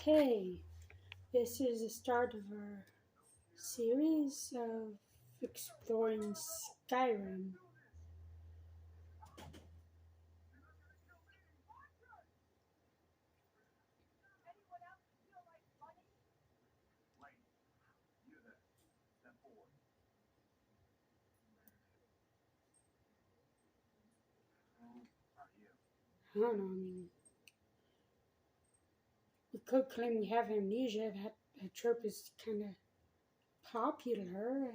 Okay, this is the start of our series of exploring Skyrim. I don't know, we could claim we have amnesia. That trope is kind of popular.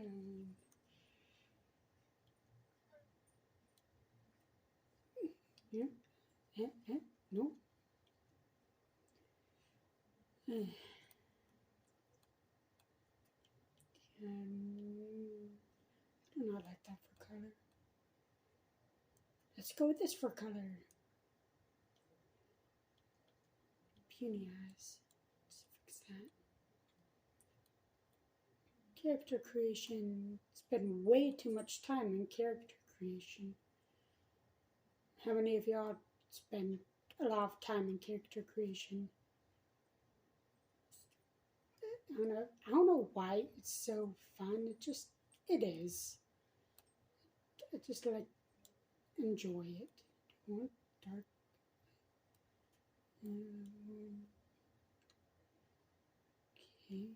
Yeah, no. I do not like that for color. Let's go with this for color. Puny eyes. Let's fix that. Character creation. Spend way too much time in character creation. How many of y'all spend a lot of time in character creation? I don't know why it's so fun. It is. I just like enjoy it. Want dark. Okay.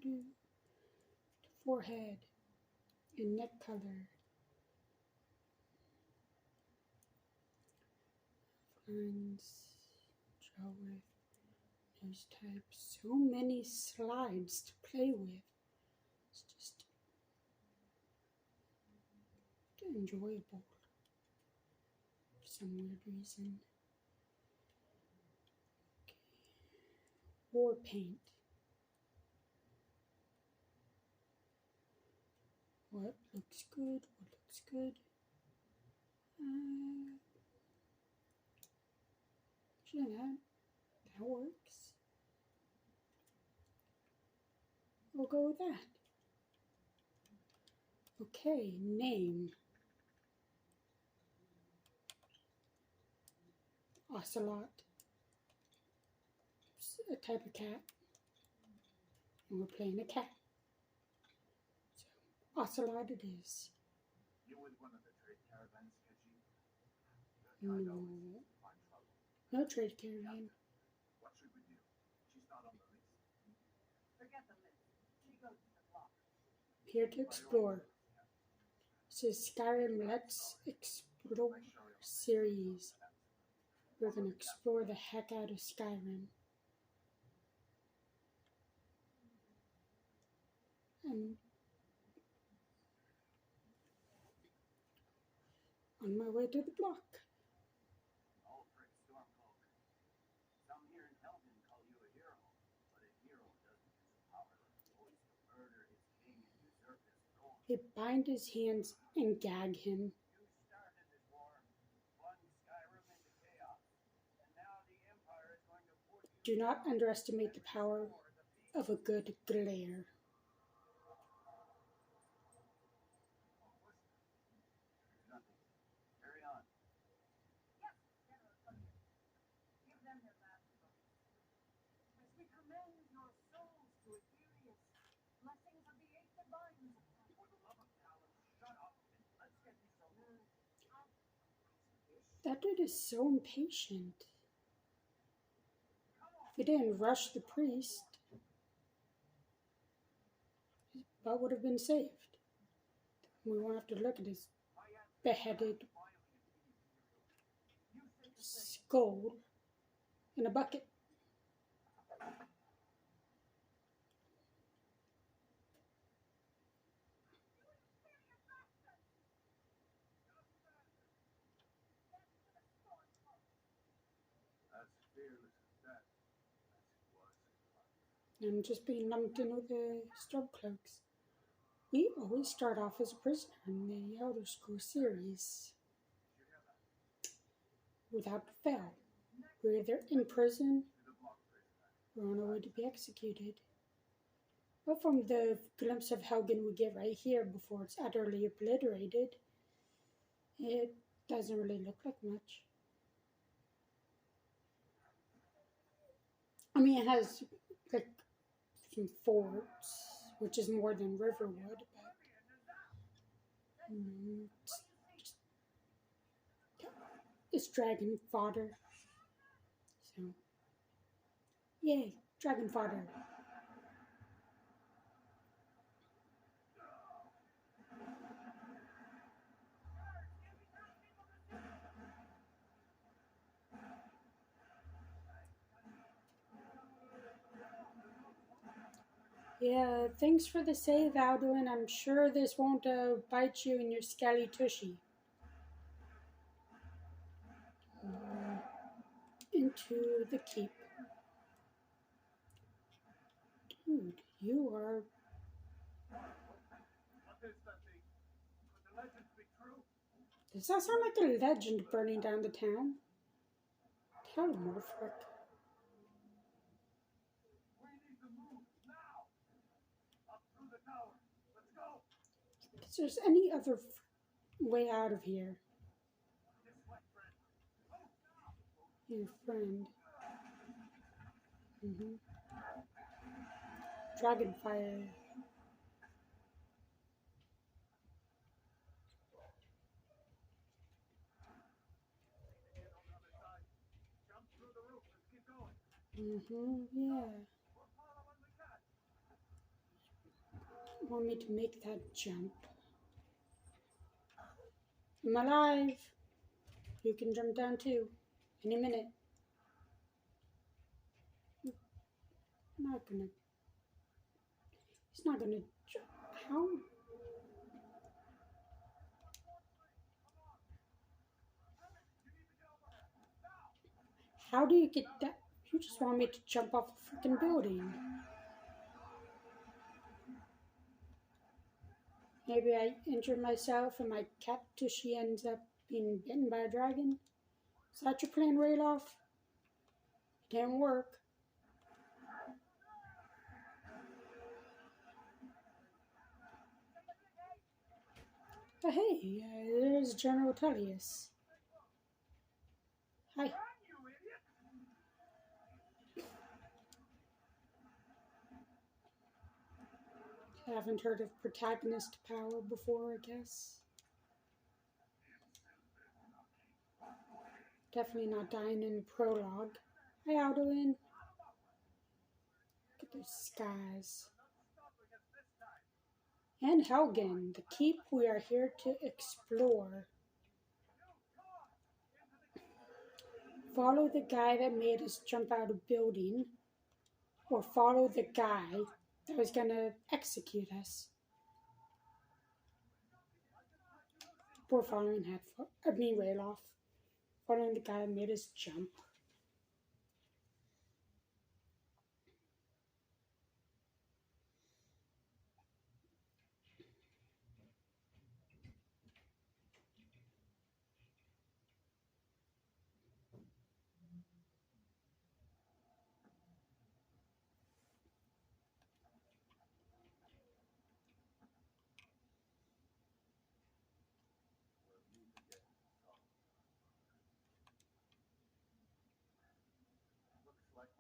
Do. Forehead and neck color. Lines. Draw with. Nose type. So many slides to play with. It's just enjoyable for some weird reason. Okay. War paint. What looks good? What looks good? Sure, that works. We'll go with that. Okay, name. Ocelot. It's a type of cat. And we're playing a cat. So, Ocelot it is. You with one of the trade caravans, No. No trade caravan. What should we do? She's not on the list. Forget the list. She goes to the block. Here to explore. This is Skyrim Let's Explore series. We're going to explore the heck out of Skyrim. And on my way to the block. Some here in Helgen call you a hero, but a hero doesn't use power always to murder his king and usurp his throne. They bind his hands and gag him. You started this war, plunged Skyrim into chaos, and now the Empire is going to force you. Do not underestimate the power of a good glare. That dude is so impatient. If he didn't rush the priest, his butt would have been saved. We won't have to look at his beheaded skull in a bucket. I'm just being lumped in with the strobe cloaks. We always start off as a prisoner in the Elder Scrolls series. Without fail. We're either in prison or on our way to be executed. But from the glimpse of Helgen we get right here before it's utterly obliterated, it doesn't really look like much. I mean, it has like some forts, which is more than Riverwood, but it's, it's dragon fodder. So, yay, dragon fodder. Yeah, thanks for the save, Alduin. I'm sure this won't bite you in your scally tushy. Into the keep. Dude, you are. Does that sound like a legend burning down the town? Tell him, Morfrick. If there's any other way out of here. Your friend. Dragonfire. Yeah. Want me to make that jump? I'm alive. You can jump down too. Any minute. Not gonna. He's not gonna jump. How? How do you get that? You just want me to jump off a freaking building. Maybe I injure myself and my cat tushy ends up being bitten by a dragon? Is that your plan, Rayloff? It didn't work. But hey, there's General Tullius. Hi. Haven't heard of protagonist power before, I guess. Definitely not dying in prologue. Hi, Alduin. Look at those skies. And Helgen, the keep we are here to explore. Follow the guy that made us jump out of building, or follow the guy that was gonna execute us. We're following Rayloff. Following the guy that made us jump.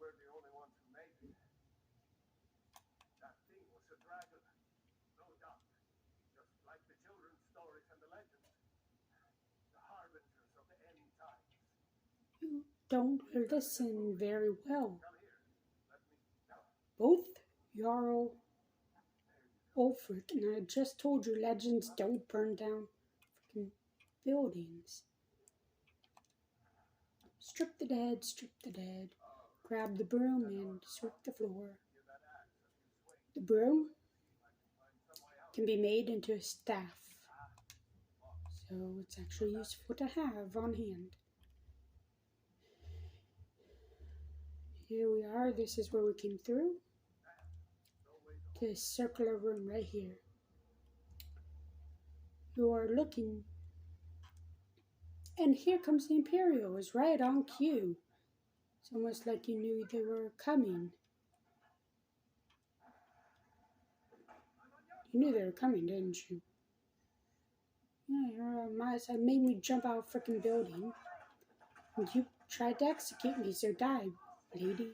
We're the only ones who made it. That thing was a dragon, no doubt. Just like the children's stories and the legends. The harbingers of the end times. You don't listen very well. Come here. Let me down. Both Jarl Ulfric and I just told you legends don't burn down freaking buildings. Strip the dead, strip the dead. Grab the broom and sweep the floor. The broom can be made into a staff, so it's actually useful to have on hand. Here we are. This is where we came through. This circular room right here. You are looking, and here comes the Imperials, right on cue. It's almost like you knew they were coming. You knew they were coming, didn't you? Yeah, you're on my side. Made me jump out of a freaking building. And you tried to execute me, so die, lady.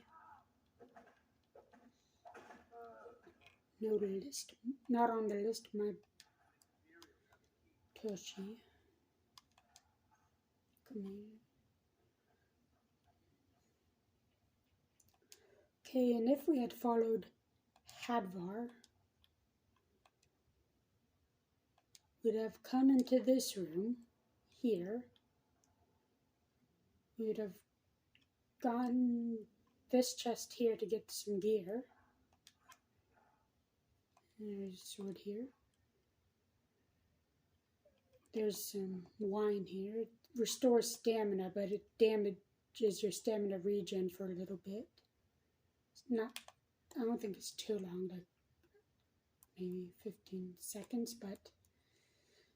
No list. Not on the list, my Toshi. Come here. Okay, and if we had followed Hadvar, we'd have come into this room here. We'd have gotten this chest here to get some gear. There's a sword here. There's some wine here. It restores stamina, but it damages your stamina regen for a little bit. It's not, I don't think it's too long, like maybe 15 seconds, but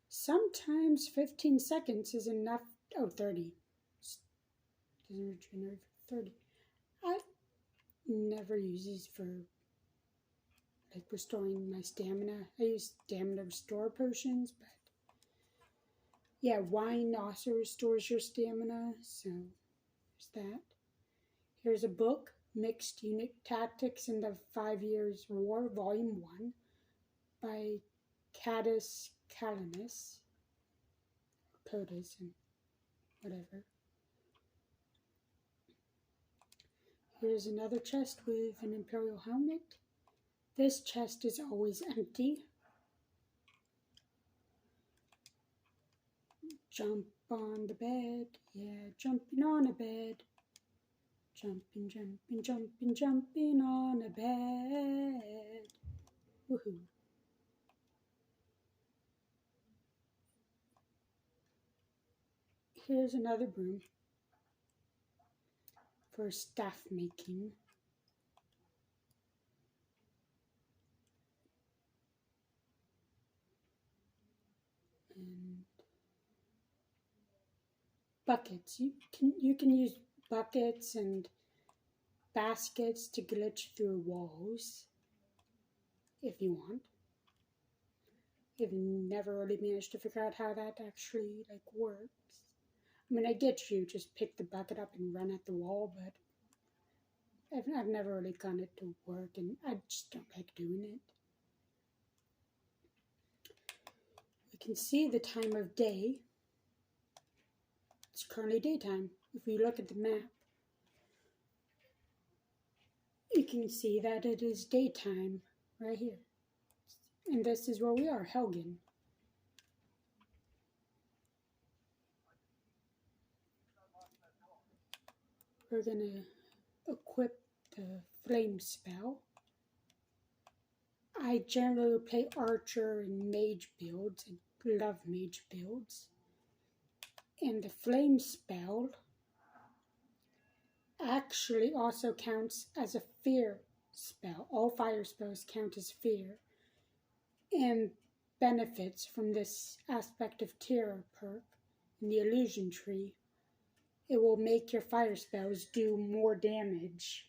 sometimes 15 seconds is enough. Oh, 30. Doesn't regenerate for 30. I never use these for like restoring my stamina. I use stamina restore potions, but yeah, wine also restores your stamina, so there's that. Here's a book, Mixed Unit Tactics in the 5 Years' War, Volume 1, by Cadus Calanus, Codus, and whatever. Here's another chest with an Imperial helmet. This chest is always empty. Jump on the bed, yeah, jumping on a bed. Jumping, jumping, jumping, jumping on a bed. Woohoo. Here's another broom for staff making. And buckets. You can use buckets and baskets to glitch through walls if you want. I've never really managed to figure out how that actually works. I mean, I get you just pick the bucket up and run at the wall, but I've never really gotten it to work, and I just don't like doing it. We can see the time of day. It's currently daytime. If we look at the map, you can see that it is daytime right here. And this is where we are, Helgen. We're gonna equip the flame spell. I generally play archer and mage builds. I love mage builds. And the flame spell actually also counts as a fear spell. All fire spells count as fear, and benefits from this aspect of terror perk in the illusion tree. It will make your fire spells do more damage.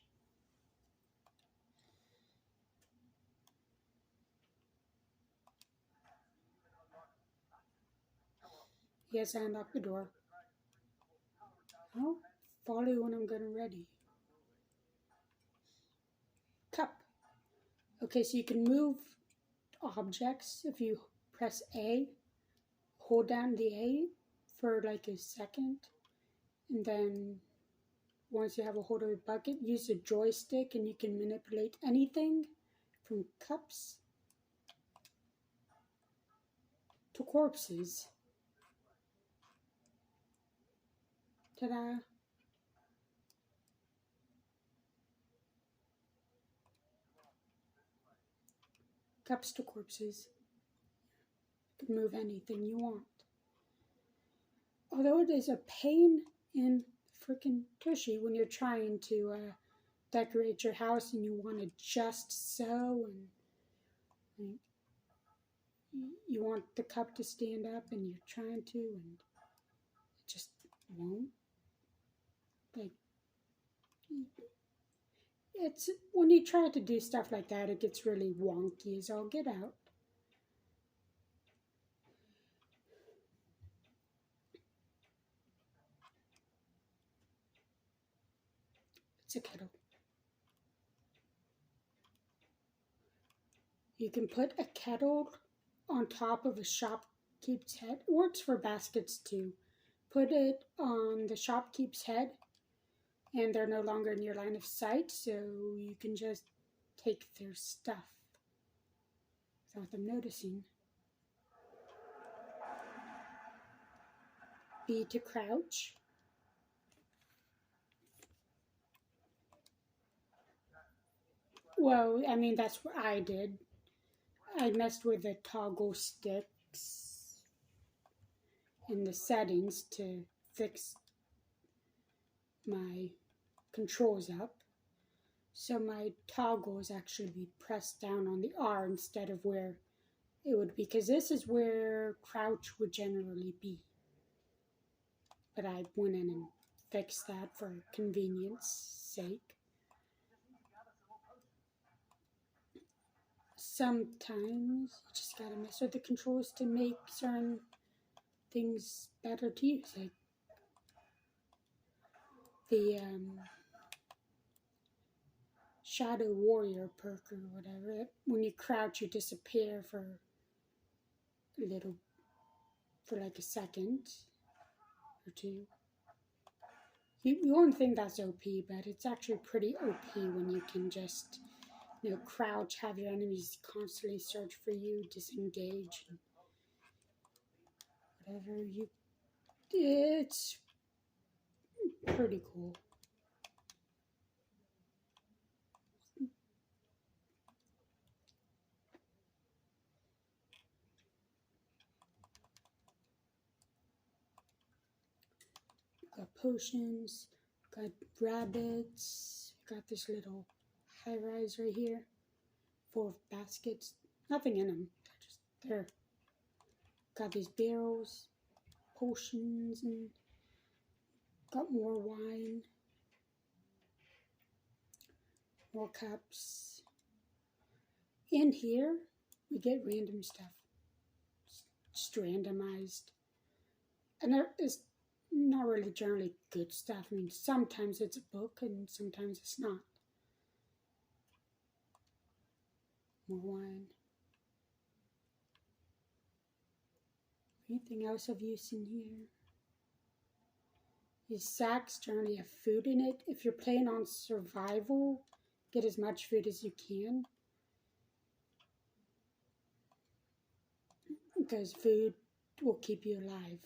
Yes, I unlocked the door. I'll follow you when I'm getting ready. Cup. Okay, so you can move objects if you press A, hold down the A for like a second, and then once you have a hold of the bucket, use the joystick and you can manipulate anything from cups to corpses. Ta-da! Cups to corpses. You can move anything you want. Although it is a pain in freaking tushy when you're trying to decorate your house and you want to just sew and you want the cup to stand up and you're trying to and it just won't. It's when you try to do stuff like that, it gets really wonky as all get out. It's a kettle. You can put a kettle on top of a shopkeep's head. It works for baskets too. Put it on the shopkeep's head, and they're no longer in your line of sight, so you can just take their stuff without them noticing. B to crouch. Well, I mean, that's what I did. I messed with the toggle sticks in the settings to fix my controls up. So my toggles actually be pressed down on the R instead of where it would be, because this is where crouch would generally be. But I went in and fixed that for convenience sake. Sometimes you just gotta mess with the controls to make certain things better to use, like the Shadow Warrior perk or whatever. When you crouch, you disappear for like a second or two. You won't think that's OP, but it's actually pretty OP when you can just, crouch, have your enemies constantly search for you, disengage, and whatever you. It's pretty cool. Got potions, got rabbits, got this little high rise right here, full of baskets. Nothing in them, they're just there. Got these barrels, potions, and got more wine, more cups. In here, we get random stuff, just randomized. And there is not really generally good stuff. I mean, sometimes it's a book and sometimes it's not. More wine. Anything else of use in here? These sacks generally have food in it. If you're playing on survival, get as much food as you can, because food will keep you alive.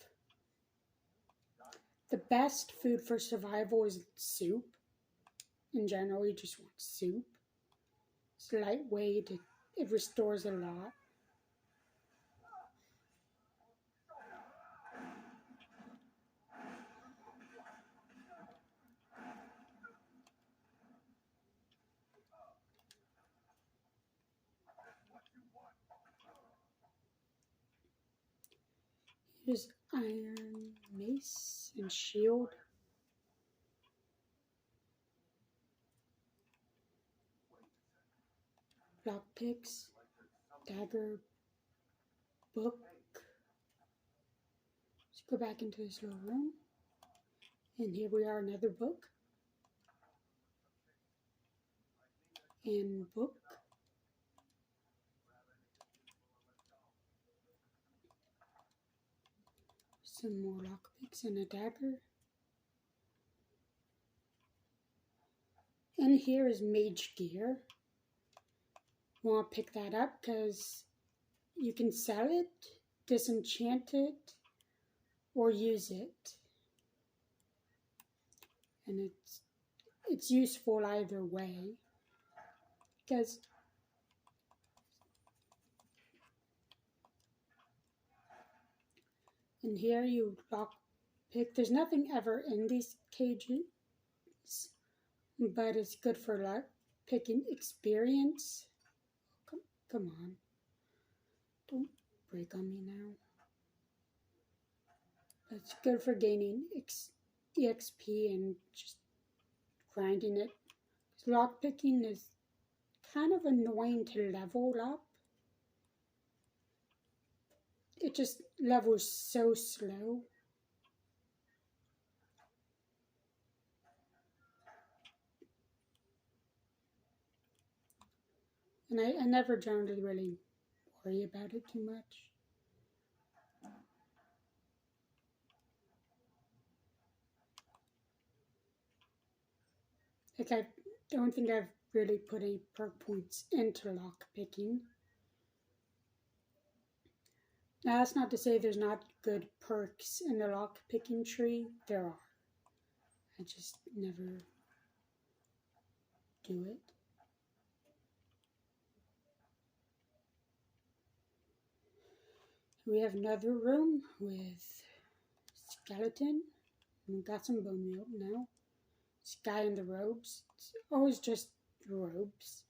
The best food for survival is soup. In general, you just want soup. It's lightweight, it restores a lot. Here's iron mace and shield. Lockpicks, dagger, book. Let's go back into this little room. And here we are, another book. And book. Some more lockpicks and a dagger. And here is mage gear. Want to pick that up because you can sell it, disenchant it, or use it. And it's useful either way, because in here you lock pick. There's nothing ever in these cages, but it's good for luck picking experience. Come on, don't break on me now. It's good for gaining EXP and just grinding it. Lockpicking is kind of annoying to level up. It just levels so slow. And I never generally really worry about it too much. Like, I don't think I've really put any perk points into lock picking. Now, that's not to say there's not good perks in the lock picking tree. There are. I just never do it. We have another room with skeleton. We got some bone meal now. This guy in the robes. It's always just robes.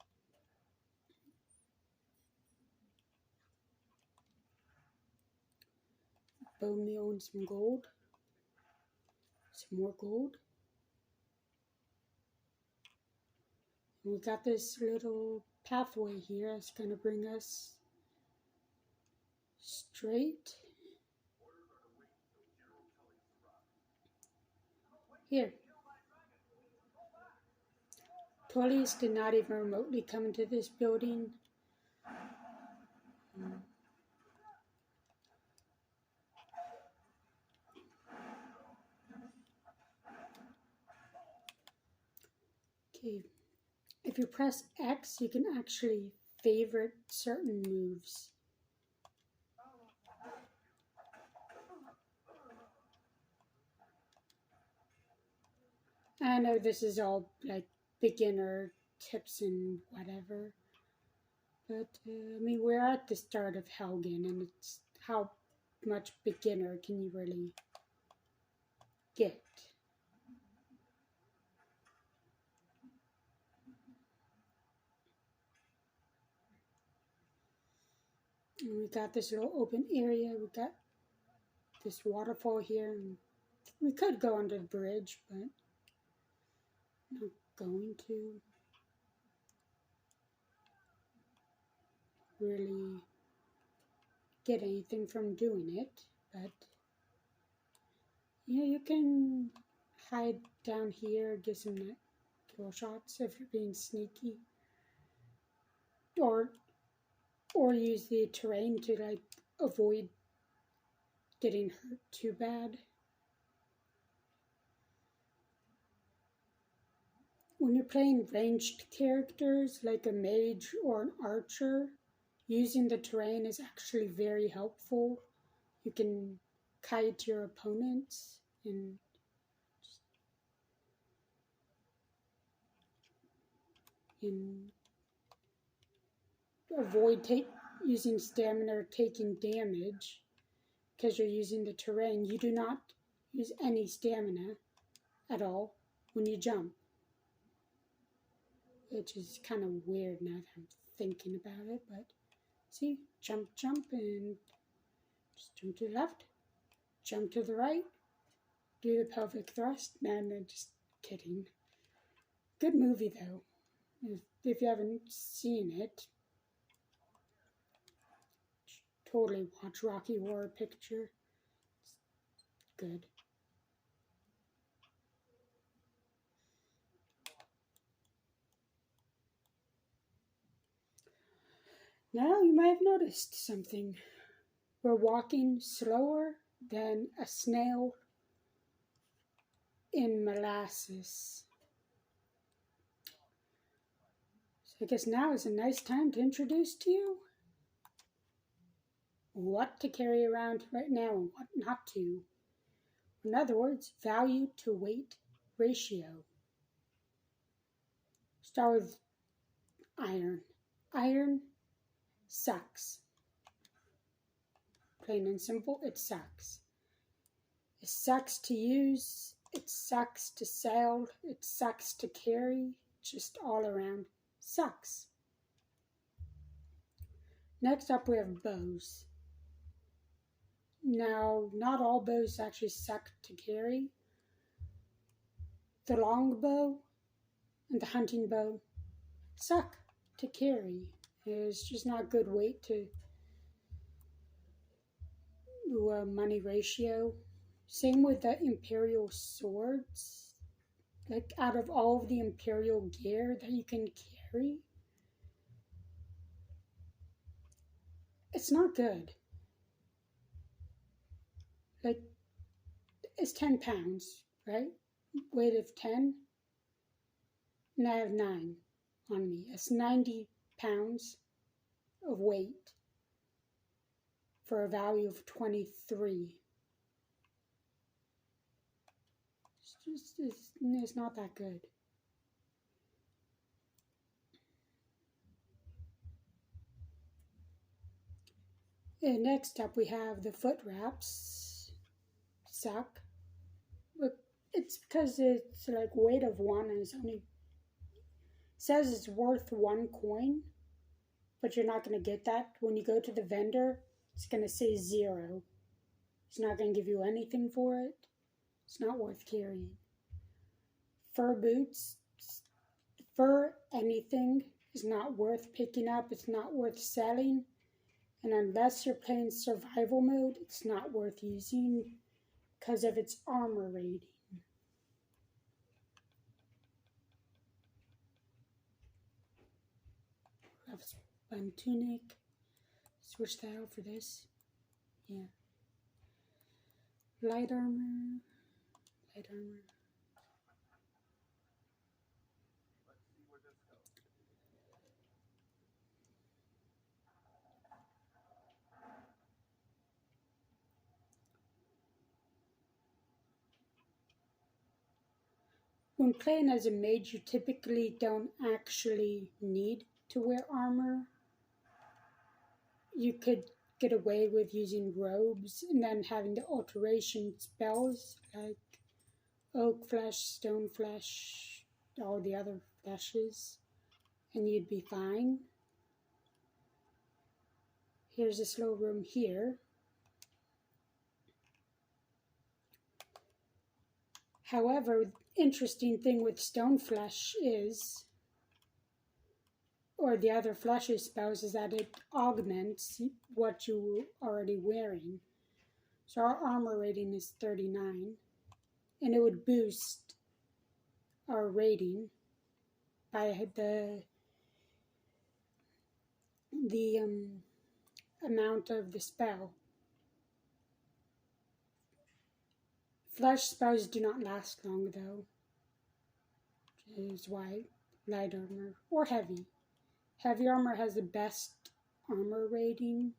Bone meal and some gold. Some more gold. And we got this little pathway here. It's going to bring us straight here. Tullies did not even remotely come into this building. Okay, if you press X, you can actually favorite certain moves. I know this is all like beginner tips and whatever, but I mean, we're at the start of Helgen, and it's how much beginner can you really get? And we got this little open area. We got this waterfall here, and we could go under the bridge, but I'm not going to really get anything from doing it. But yeah, you can hide down here, get some kill shots if you're being sneaky, or use the terrain to like avoid getting hurt too bad. When you're playing ranged characters like a mage or an archer, using the terrain is actually very helpful. You can kite your opponents and avoid using stamina or taking damage because you're using the terrain. You do not use any stamina at all when you jump, which is kind of weird now that I'm thinking about it. But see, jump, and just jump to the left, jump to the right, do the pelvic thrust. Man, I'm just kidding. Good movie though. If you haven't seen it, totally watch Rocky Horror Picture. It's good. Now you might have noticed something. We're walking slower than a snail in molasses. So I guess now is a nice time to introduce to you what to carry around right now and what not to. In other words, value to weight ratio. Start with iron. Iron sucks. Plain and simple, it sucks. It sucks to use, it sucks to sell, it sucks to carry, just all around sucks. Next up we have bows. Now, not all bows actually suck to carry. The long bow and the hunting bow suck to carry. It's just not good weight to money ratio. Same with the Imperial swords. Like, out of all of the Imperial gear that you can carry, It's not good. Like, it's 10 pounds, right? Weight of 10, and I have 9 on me. It's 90 pounds of weight for a value of 23. It's not that good. And next up we have the foot wraps. Suck. Look, it's because it's like weight of 1 and it's only says it's worth 1 coin, but you're not going to get that. When you go to the vendor, it's going to say 0. It's not going to give you anything for it. It's not worth carrying. Fur boots, fur anything is not worth picking up. It's not worth selling. And unless you're playing survival mode, it's not worth using because of its armor rating. Have spun tunic. Switch that out for this. Yeah. Light armor. Light armor. Let's see where this goes. When playing as a mage, you typically don't actually need to wear armor. You could get away with using robes and then having the alteration spells like oak flesh, stone flesh, all the other fleshes, and you'd be fine. Here's a slow room here. However, interesting thing with stone flesh is, or the other fleshes spells, is that it augments what you were already wearing. So our armor rating is 39, and it would boost our rating by the amount of the spell. Flesh spells do not last long though, which is why light armor or heavy. Heavy armor has the best armor rating.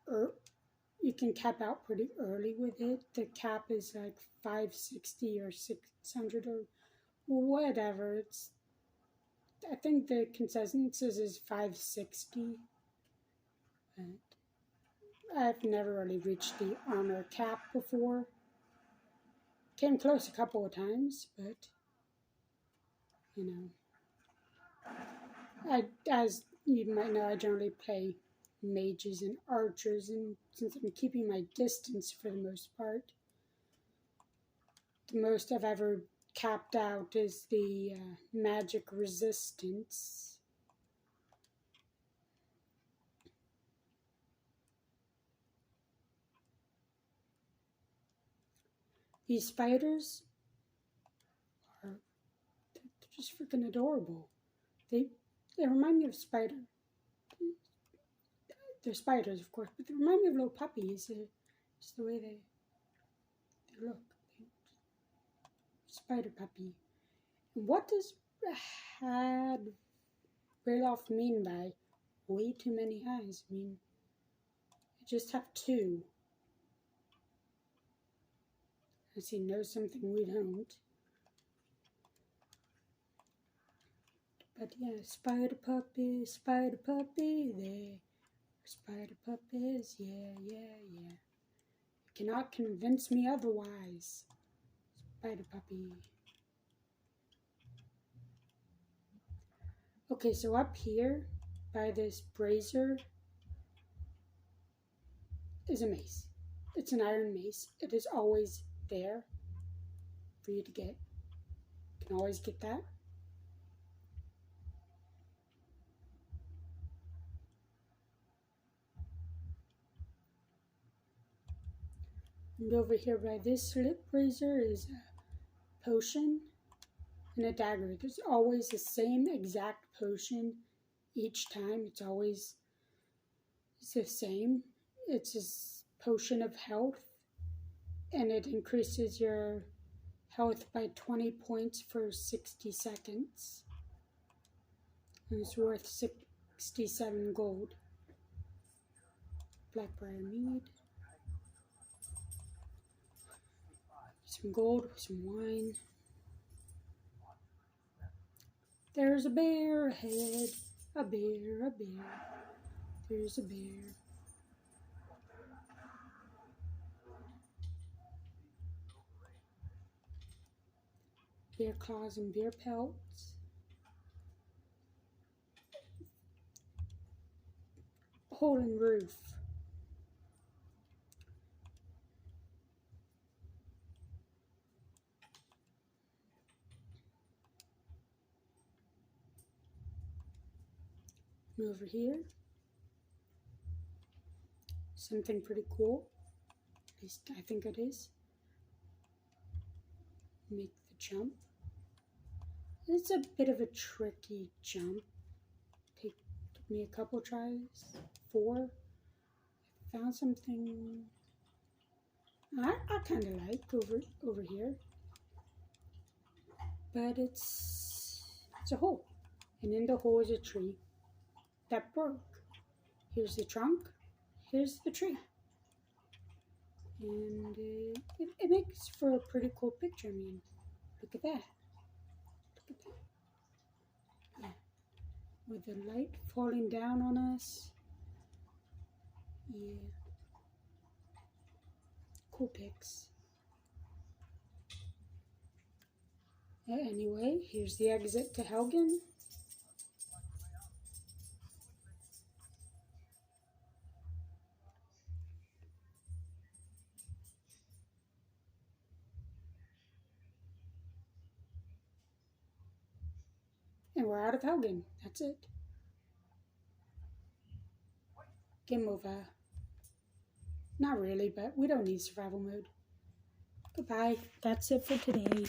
You can cap out pretty early with it. The cap is like 560 or 600 or whatever. I think the consensus is 560. But I've never really reached the armor cap before. Came close a couple of times, but you know, as you might know, I generally play mages and archers, and since I'm keeping my distance for the most part, the most I've ever capped out is the magic resistance. These spiders are just freaking adorable. They remind me of spider. They're spiders, of course, but they remind me of little puppies. Just the way they look. Spider puppy. What does had Rayloff mean by way too many eyes? I mean, I just have 2. As he knows something we don't. But yeah, spider puppy, they are spider puppies, yeah. You cannot convince me otherwise. Spider puppy. Okay, so up here by this brazier is a mace. It's an iron mace. It is always there for you to get. You can always get that. And over here by this lip brazier is a potion and a dagger. There's always the same exact potion each time. It's always is the same. It's a potion of health, and it increases your health by 20 points for 60 seconds. And it's worth 67 gold. Blackberry mead. Some gold, some wine. There's a bear ahead. A bear, a bear. There's a bear. Bear claws and bear pelts. Hole in roof. And over here, something pretty cool. At least I think it is. Make the jump. It's a bit of a tricky jump. Took me a couple tries. 4. Found something I kind of like over here. But it's a hole. And in the hole is a tree that broke. Here's the trunk. Here's the tree. And it makes for a pretty cool picture. I mean, look at that. Look at that. Yeah. With the light falling down on us. Yeah. Cool pics. Anyway, here's the exit to Helgen. And we're out of Helgen. That's it. Game over. Not really, but we don't need survival mode. Goodbye. That's it for today.